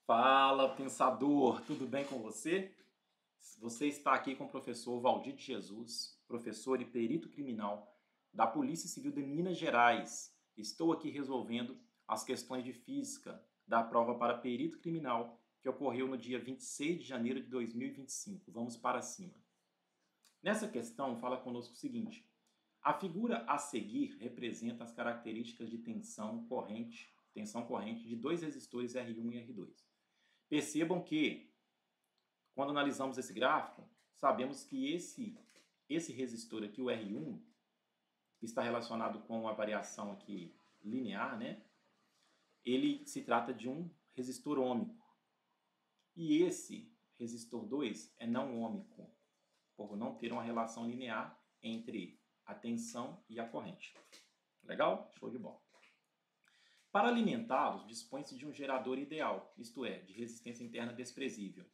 Fala, pensador, tudo bem com você? Você está aqui com o professor Valdir de Jesus, professor e perito criminal da Polícia Civil de Minas Gerais. Estou aqui resolvendo as questões de física da prova para perito criminal que ocorreu no dia 26 de janeiro de 2025. Vamos para cima. Nessa questão, fala conosco o seguinte: a figura a seguir representa as características de tensão corrente de dois resistores R1 e R2. Percebam que, quando analisamos esse gráfico, sabemos que esse resistor aqui, o R1, está relacionado com a variação aqui linear, né? Ele se trata de um resistor ôhmico. E esse resistor 2 é não ôhmico, por não ter uma relação linear entre a tensão e a corrente. Legal? Show de bola. Para alimentá-los, dispõe-se de um gerador ideal, isto é, de resistência interna desprezível.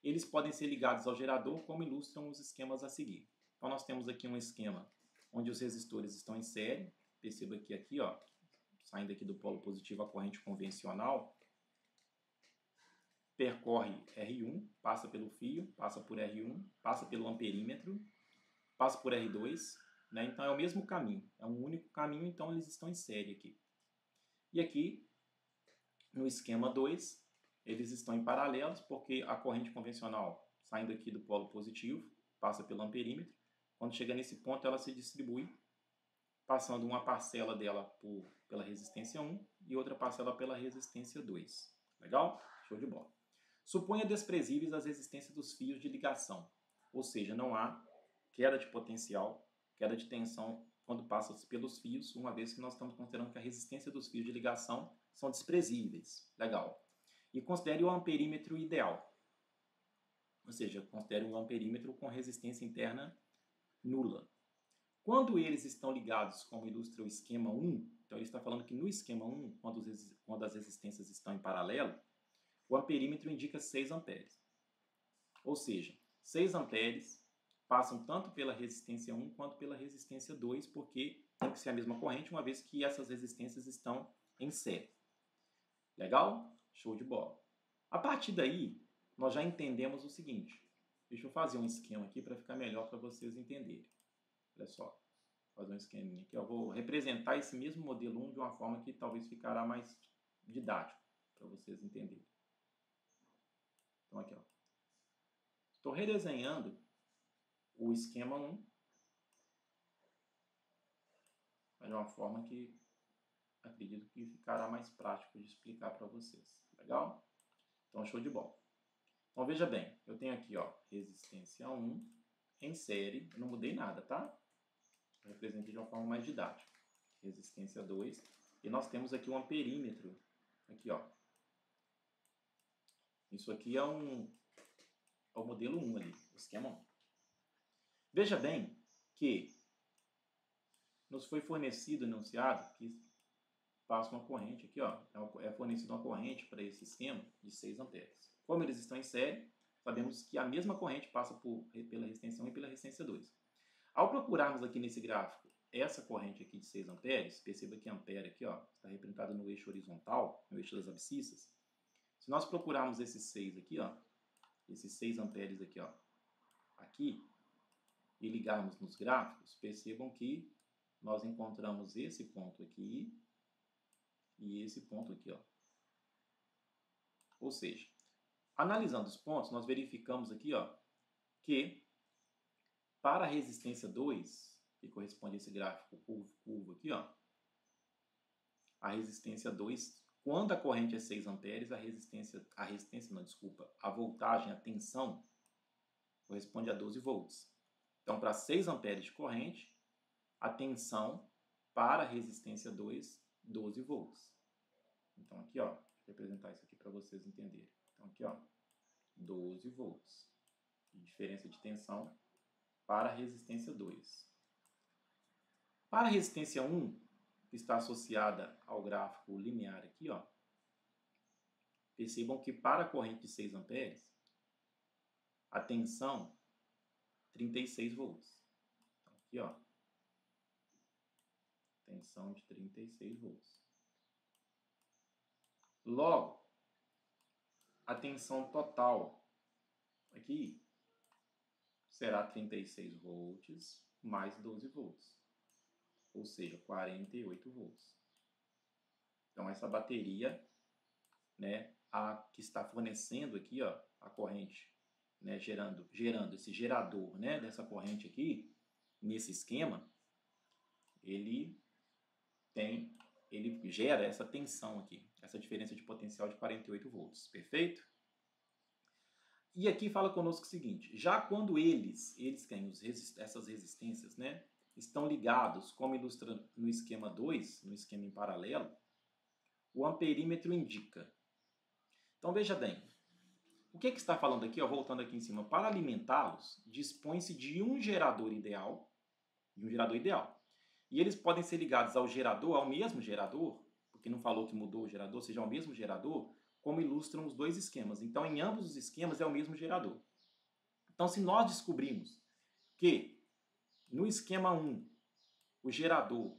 Eles podem ser ligados ao gerador, como ilustram os esquemas a seguir. Então, nós temos aqui um esquema onde os resistores estão em série. Perceba que aqui, ó, saindo aqui do polo positivo, a corrente convencional percorre R1, passa pelo fio, passa por R1, passa pelo amperímetro, passa por R2, né? Então, é o mesmo caminho, é um único caminho, então eles estão em série aqui. E aqui, no esquema 2, eles estão em paralelos, porque a corrente convencional, saindo aqui do polo positivo, passa pelo amperímetro. Quando chega nesse ponto, ela se distribui, passando uma parcela dela pela resistência 1 e outra parcela pela resistência 2. Legal? Show de bola. Suponha desprezíveis as resistências dos fios de ligação, ou seja, não há queda de potencial, queda de tensão quando passa pelos fios, uma vez que nós estamos considerando que a resistência dos fios de ligação são desprezíveis. Legal. E considere o amperímetro ideal. Ou seja, considere um amperímetro com resistência interna nula. Quando eles estão ligados, como ilustra o esquema 1, então ele está falando que no esquema 1, quando as resistências estão em paralelo, o amperímetro indica 6 amperes. Ou seja, 6 amperes passam tanto pela resistência 1 quanto pela resistência 2, porque tem que ser a mesma corrente, uma vez que essas resistências estão em série. Legal? Show de bola. A partir daí, nós já entendemos o seguinte. Deixa eu fazer um esquema aqui para ficar melhor para vocês entenderem. Olha só, vou fazer um esqueminha aqui. Eu vou representar esse mesmo modelo 1 de uma forma que talvez ficará mais didático para vocês entenderem. Então aqui, ó. Estou redesenhando o esquema 1 de uma forma que acredito que ficará mais prático de explicar para vocês. Legal? Então, show de bola. Então, veja bem, eu tenho aqui, ó, resistência 1 em série, eu não mudei nada, tá? Eu representei de uma forma mais didática. Resistência 2, e nós temos aqui um amperímetro, aqui, ó. Isso aqui é o modelo 1 ali, o esquema 1. Veja bem que nos foi fornecido, anunciado, que passa uma corrente aqui, ó, é fornecida uma corrente para esse esquema de 6 amperes. Como eles estão em série, sabemos que a mesma corrente passa pela resistência 1 e pela resistência 2. Ao procurarmos aqui nesse gráfico essa corrente aqui de 6 amperes, perceba que ampere aqui, ó, está representado no eixo horizontal, no eixo das abscissas. Se nós procurarmos esses 6 aqui, ó, esses 6 amperes aqui, ó, aqui, e ligarmos nos gráficos, percebam que nós encontramos esse ponto aqui e esse ponto aqui, ó. Ou seja, analisando os pontos, nós verificamos aqui, ó, que para a resistência 2, que corresponde a esse gráfico curvo aqui, ó, a resistência 2, quando a corrente é 6 amperes, a voltagem, a tensão, corresponde a 12 volts. Então, para 6 amperes de corrente, a tensão para a resistência 2, 12 volts. Então, aqui, ó, vou representar isso aqui para vocês entenderem. Então, aqui, ó, 12 volts de diferença de tensão para a resistência 2. Para a resistência 1, que está associada ao gráfico linear aqui, ó, percebam que para a corrente de 6 amperes, a tensão 36 volts. Então, aqui, ó, tensão de 36 volts. Logo, a tensão total aqui será 36 volts mais 12 volts, ou seja, 48 volts. Então, essa bateria, né, a que está fornecendo aqui, ó, a corrente, né, gerando esse gerador, né, dessa corrente aqui, nesse esquema, ele gera essa tensão aqui, essa diferença de potencial de 48 volts, perfeito? E aqui fala conosco o seguinte, já quando eles essas resistências, né, estão ligados, como ilustra no esquema 2, no esquema em paralelo, o amperímetro indica. Então veja bem, o que está falando aqui, ó, voltando aqui em cima, para alimentá-los, dispõe-se de um gerador ideal, e eles podem ser ligados ao mesmo gerador, porque não falou que mudou o gerador, seja ao mesmo gerador, como ilustram os dois esquemas. Então, em ambos os esquemas é o mesmo gerador. Então, se nós descobrimos que no esquema 1, o gerador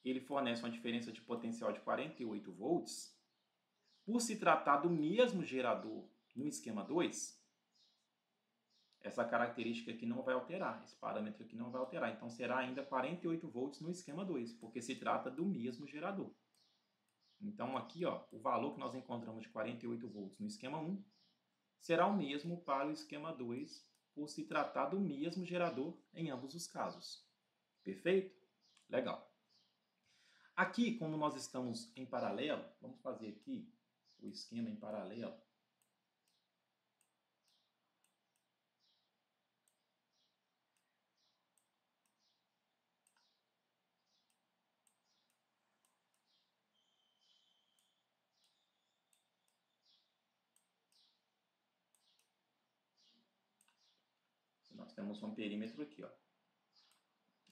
ele fornece uma diferença de potencial de 48 volts, por se tratar do mesmo gerador no esquema 2, essa característica aqui não vai alterar, esse parâmetro aqui não vai alterar. Então, será ainda 48 volts no esquema 2, porque se trata do mesmo gerador. Então, aqui, ó, o valor que nós encontramos de 48 volts no esquema 1 será o mesmo para o esquema 2, por se tratar do mesmo gerador em ambos os casos. Perfeito? Legal. Aqui, como nós estamos em paralelo, vamos fazer aqui o esquema em paralelo. Nós temos um perímetro aqui, ó.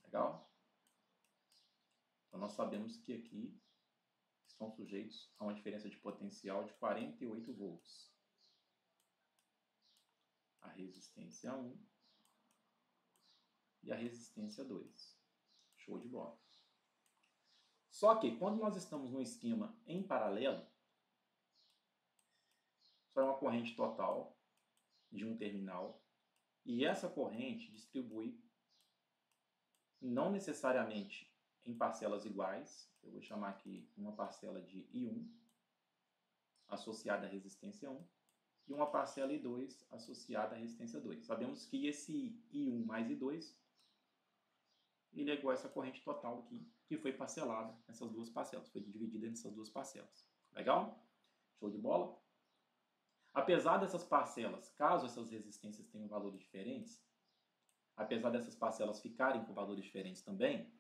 Legal? Então, nós sabemos que aqui estão sujeitos a uma diferença de potencial de 48 volts. A resistência 1 e a resistência 2. Show de bola. Só que, quando nós estamos num esquema em paralelo, só é uma corrente total de um terminal, e essa corrente distribui não necessariamente em parcelas iguais. Eu vou chamar aqui uma parcela de I1 associada à resistência 1 e uma parcela I2 associada à resistência 2. Sabemos que esse I1 mais I2 ele é igual a essa corrente total aqui, que foi parcelada nessas duas parcelas, foi dividida nessas duas parcelas. Legal? Show de bola? Apesar dessas parcelas, caso essas resistências tenham valores diferentes, apesar dessas parcelas ficarem com valores diferentes também,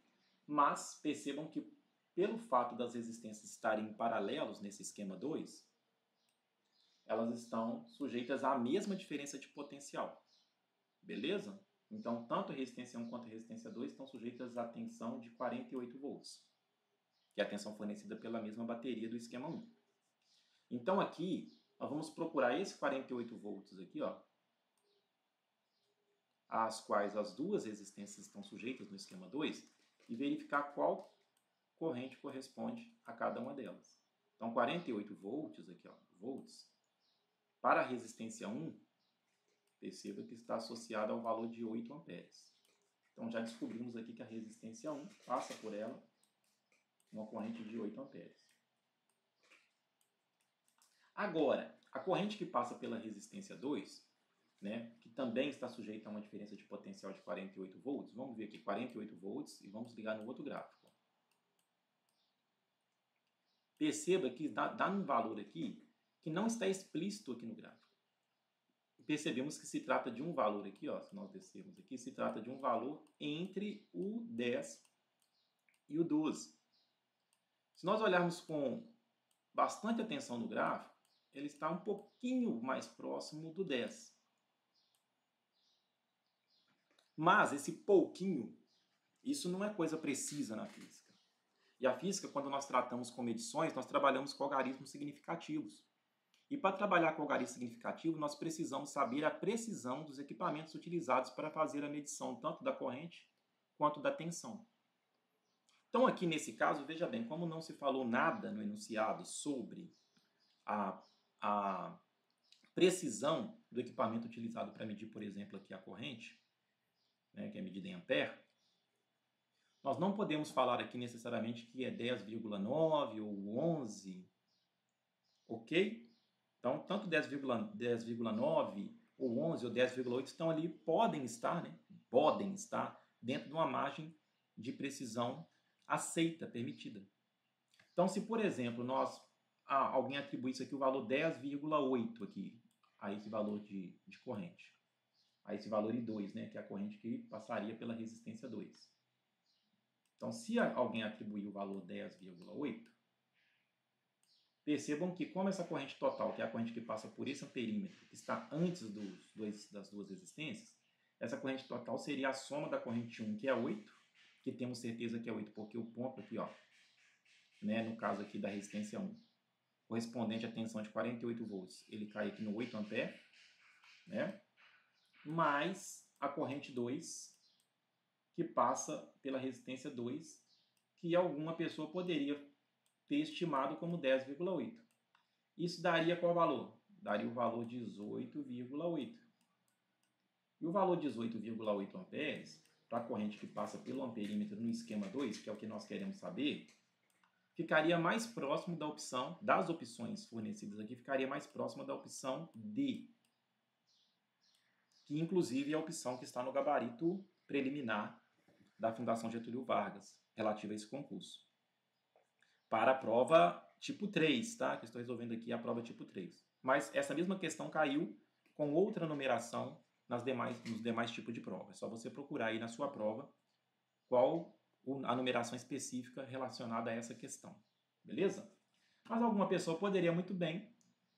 mas percebam que pelo fato das resistências estarem paralelos nesse esquema 2, elas estão sujeitas à mesma diferença de potencial. Beleza? Então, tanto a resistência 1 quanto a resistência 2 estão sujeitas à tensão de 48 volts, que é a tensão fornecida pela mesma bateria do esquema 1. Então, aqui, nós vamos procurar esse 48 volts aqui, ó, às quais as duas resistências estão sujeitas no esquema 2, e verificar qual corrente corresponde a cada uma delas. Então, 48 volts aqui, ó, volts, para a resistência 1, perceba que está associada ao valor de 8 amperes. Então, já descobrimos aqui que a resistência 1 passa por ela uma corrente de 8 amperes. Agora, a corrente que passa pela resistência 2, né, que também está sujeita a uma diferença de potencial de 48 volts, vamos ver aqui 48 volts e vamos ligar no outro gráfico. Perceba que dá um valor aqui que não está explícito aqui no gráfico. Percebemos que se trata de um valor aqui, ó, se nós descermos aqui, se trata de um valor entre o 10 e o 12. Se nós olharmos com bastante atenção no gráfico, ele está um pouquinho mais próximo do 10. Mas esse pouquinho, isso não é coisa precisa na física. E a física, quando nós tratamos com medições, nós trabalhamos com algarismos significativos. E para trabalhar com algarismo significativo, nós precisamos saber a precisão dos equipamentos utilizados para fazer a medição tanto da corrente quanto da tensão. Então, aqui nesse caso, veja bem, como não se falou nada no enunciado sobre a precisão do equipamento utilizado para medir, por exemplo, aqui a corrente, né, que é medida em ampere, nós não podemos falar aqui necessariamente que é 10,9 ou 11, ok? Então, tanto 10,9 ou 11 ou 10,8 estão ali, podem estar, né? Podem estar dentro de uma margem de precisão aceita, permitida. Então, se, por exemplo, alguém atribuísse aqui o valor 10,8 aqui, a esse valor de corrente, a esse valor I2, né, que é a corrente que passaria pela resistência 2. Então, se alguém atribuir o valor 10,8, percebam que como essa corrente total, que é a corrente que passa por esse amperímetro, que está antes das duas resistências, essa corrente total seria a soma da corrente 1, que é 8, que temos certeza que é 8, porque o ponto aqui, ó, né, no caso aqui da resistência 1, correspondente à tensão de 48 volts, ele cai aqui no 8 ampere, né, mais a corrente 2, que passa pela resistência 2, que alguma pessoa poderia ter estimado como 10,8. Isso daria qual valor? Daria o valor 18,8. E o valor 18,8 amperes, para a corrente que passa pelo amperímetro no esquema 2, que é o que nós queremos saber, ficaria mais próximo da opção, das opções fornecidas aqui, ficaria mais próxima da opção D, que inclusive é a opção que está no gabarito preliminar da Fundação Getúlio Vargas, relativa a esse concurso. Para a prova tipo 3, tá? Que eu estou resolvendo aqui a prova tipo 3. Mas essa mesma questão caiu com outra numeração nos demais tipos de prova. É só você procurar aí na sua prova qual a numeração específica relacionada a essa questão. Beleza? Mas alguma pessoa poderia muito bem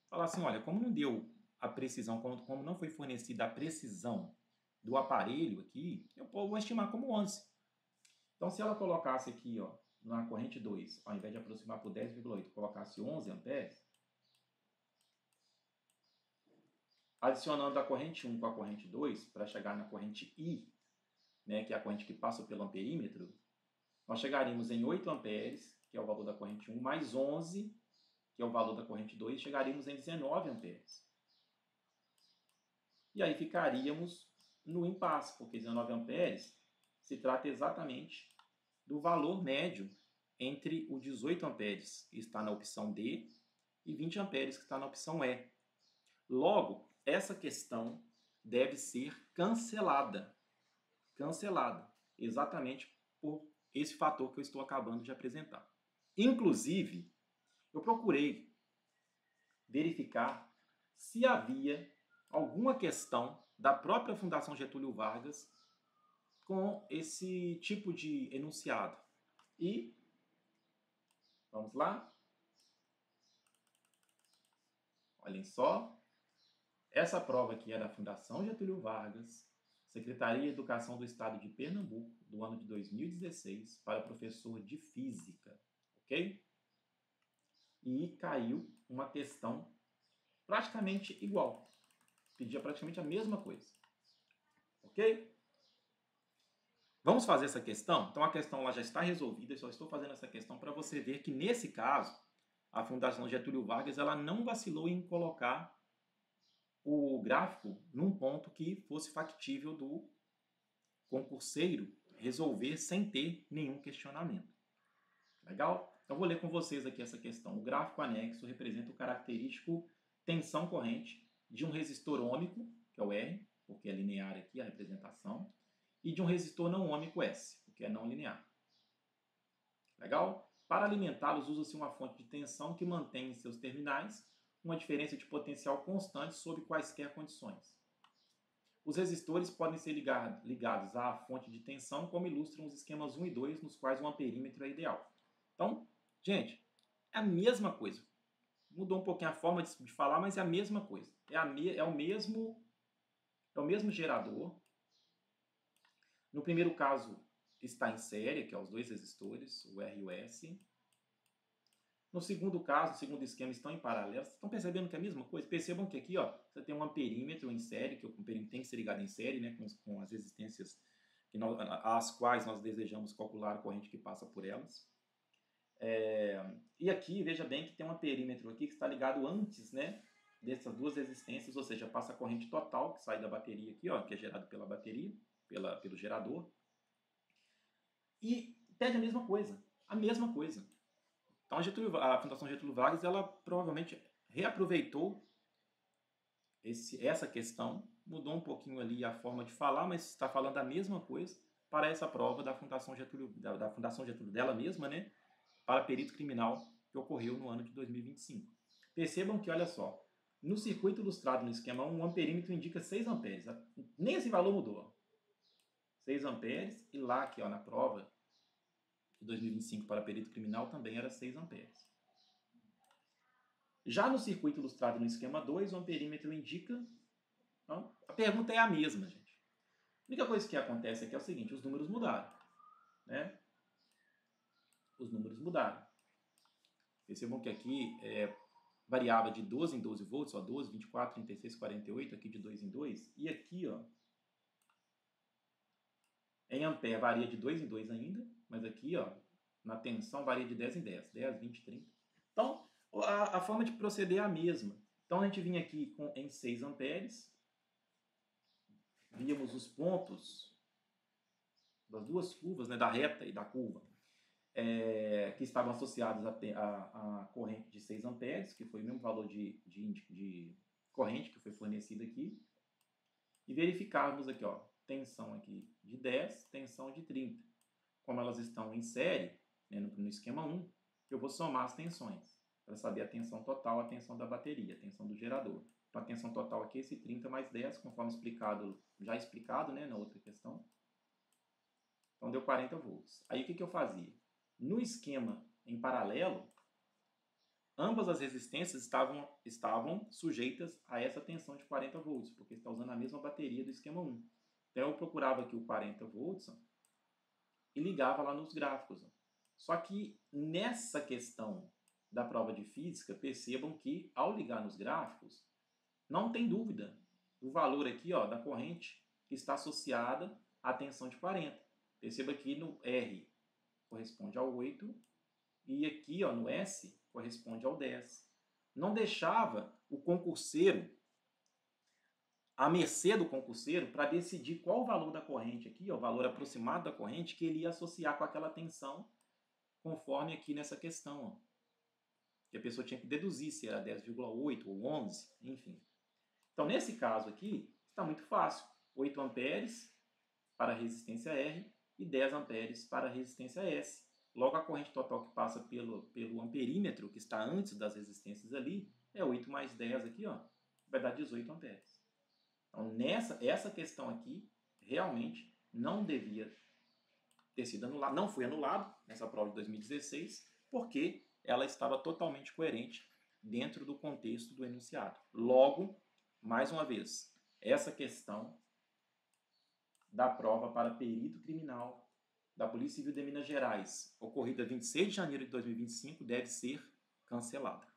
falar assim, olha, como não deu a precisão, como não foi fornecida a precisão do aparelho aqui, eu vou estimar como 11. Então, se ela colocasse aqui, ó, na corrente 2, ao invés de aproximar por 10,8, colocasse 11 amperes, adicionando a corrente 1 com a corrente 2, para chegar na corrente I, né, que é a corrente que passa pelo amperímetro, nós chegaríamos em 8 amperes, que é o valor da corrente 1, mais 11, que é o valor da corrente 2, chegaríamos em 19 amperes. E aí ficaríamos no impasse, porque 19 amperes se trata exatamente do valor médio entre o 18 amperes, que está na opção D, e 20 amperes, que está na opção E. Logo, essa questão deve ser cancelada. Cancelada, exatamente por esse fator que eu estou acabando de apresentar. Inclusive, eu procurei verificar se havia alguma questão da própria Fundação Getúlio Vargas com esse tipo de enunciado. E, vamos lá, olhem só, essa prova aqui é da Fundação Getúlio Vargas, Secretaria de Educação do Estado de Pernambuco, do ano de 2016, para professor de Física, ok? E caiu uma questão praticamente igual, pedia praticamente a mesma coisa, ok? Vamos fazer essa questão? Então a questão lá já está resolvida, eu só estou fazendo essa questão para você ver que nesse caso, a Fundação Getúlio Vargas ela não vacilou em colocar o gráfico num ponto que fosse factível do concurseiro resolver sem ter nenhum questionamento. Legal? Então vou ler com vocês aqui essa questão. O gráfico anexo representa o característico tensão corrente de um resistor ôhmico, que é o R, porque é linear aqui a representação, e de um resistor não ôhmico S, porque é não linear. Legal? Para alimentá-los, usa-se uma fonte de tensão que mantém em seus terminais uma diferença de potencial constante sob quaisquer condições. Os resistores podem ser ligados à fonte de tensão, como ilustram os esquemas 1 e 2, nos quais o amperímetro é ideal. Então, gente, é a mesma coisa. Mudou um pouquinho a forma de falar, mas é a mesma coisa. É o mesmo gerador. No primeiro caso, está em série, que é os dois resistores, o R e o S. No segundo caso, o segundo esquema, estão em paralelo. Vocês estão percebendo que é a mesma coisa? Percebam que aqui, ó, você tem um amperímetro em série, que o amperímetro tem que ser ligado em série, né, com as resistências às quais nós desejamos calcular a corrente que passa por elas. E aqui, veja bem que tem um amperímetro aqui que está ligado antes, né, dessas duas resistências, ou seja, passa a corrente total que sai da bateria aqui, ó, que é gerado pela bateria, pelo gerador, e pede a mesma coisa. A mesma coisa. Então a Fundação Getúlio Vargas, ela provavelmente reaproveitou essa questão, mudou um pouquinho ali a forma de falar, mas está falando a mesma coisa para essa prova da Fundação Getúlio, da Fundação Getúlio dela mesma, né, para perito criminal, que ocorreu no ano de 2025. Percebam que, olha só, no circuito ilustrado no esquema 1, o amperímetro indica 6 amperes. Nem esse valor mudou. 6 amperes, e lá aqui, ó, na prova de 2025 para perito criminal também era 6 amperes. Já no circuito ilustrado no esquema 2, o amperímetro indica... Então, a pergunta é a mesma, gente. A única coisa que acontece aqui é o seguinte, os números mudaram. Né? Os números mudaram. Percebam que aqui variava de 12 em 12 volts, ó, 12, 24, 36, 48, aqui de 2 em 2. E aqui, ó, em ampere varia de 2 em 2 ainda, mas aqui, ó, na tensão varia de 10 em 10, 10, 20, 30. Então, a forma de proceder é a mesma. Então, a gente vinha aqui em 6 amperes, víamos os pontos das duas curvas, né, da reta e da curva, que estavam associados à corrente de 6 amperes, que foi o mesmo valor de corrente que foi fornecido aqui, e verificarmos aqui, ó, tensão aqui de 10, tensão de 30. Como elas estão em série, né, no esquema 1, eu vou somar as tensões, para saber a tensão total, a tensão da bateria, a tensão do gerador. Então, a tensão total aqui é esse 30 mais 10, conforme já explicado, né, na outra questão. Então, deu 40 volts. Aí, o que eu fazia? No esquema em paralelo, ambas as resistências estavam sujeitas a essa tensão de 40 volts, porque está usando a mesma bateria do esquema 1. Então, eu procurava aqui o 40 volts e ligava lá nos gráficos. Só que nessa questão da prova de física, percebam que ao ligar nos gráficos, não tem dúvida do valor aqui, ó, da corrente que está associada à tensão de 40. Perceba que no R corresponde ao 8 e aqui, ó, no S corresponde ao 10. Não deixava o concurseiro, à mercê do concurseiro, para decidir qual o valor da corrente aqui, ó, o valor aproximado da corrente que ele ia associar com aquela tensão, conforme aqui nessa questão, ó, que a pessoa tinha que deduzir se era 10,8 ou 11, enfim. Então, nesse caso aqui, está muito fácil. 8 amperes para a resistência R e 10 amperes para a resistência S. Logo, a corrente total que passa pelo amperímetro, que está antes das resistências ali, é 8 mais 10 aqui, ó, vai dar 18 amperes. Então, essa questão aqui, realmente, não devia ter sido anulada, não foi anulado nessa prova de 2016, porque ela estava totalmente coerente dentro do contexto do enunciado. Logo, mais uma vez, essa questão da prova para perito criminal da Polícia Civil de Minas Gerais, ocorrida 26 de janeiro de 2025, deve ser cancelada.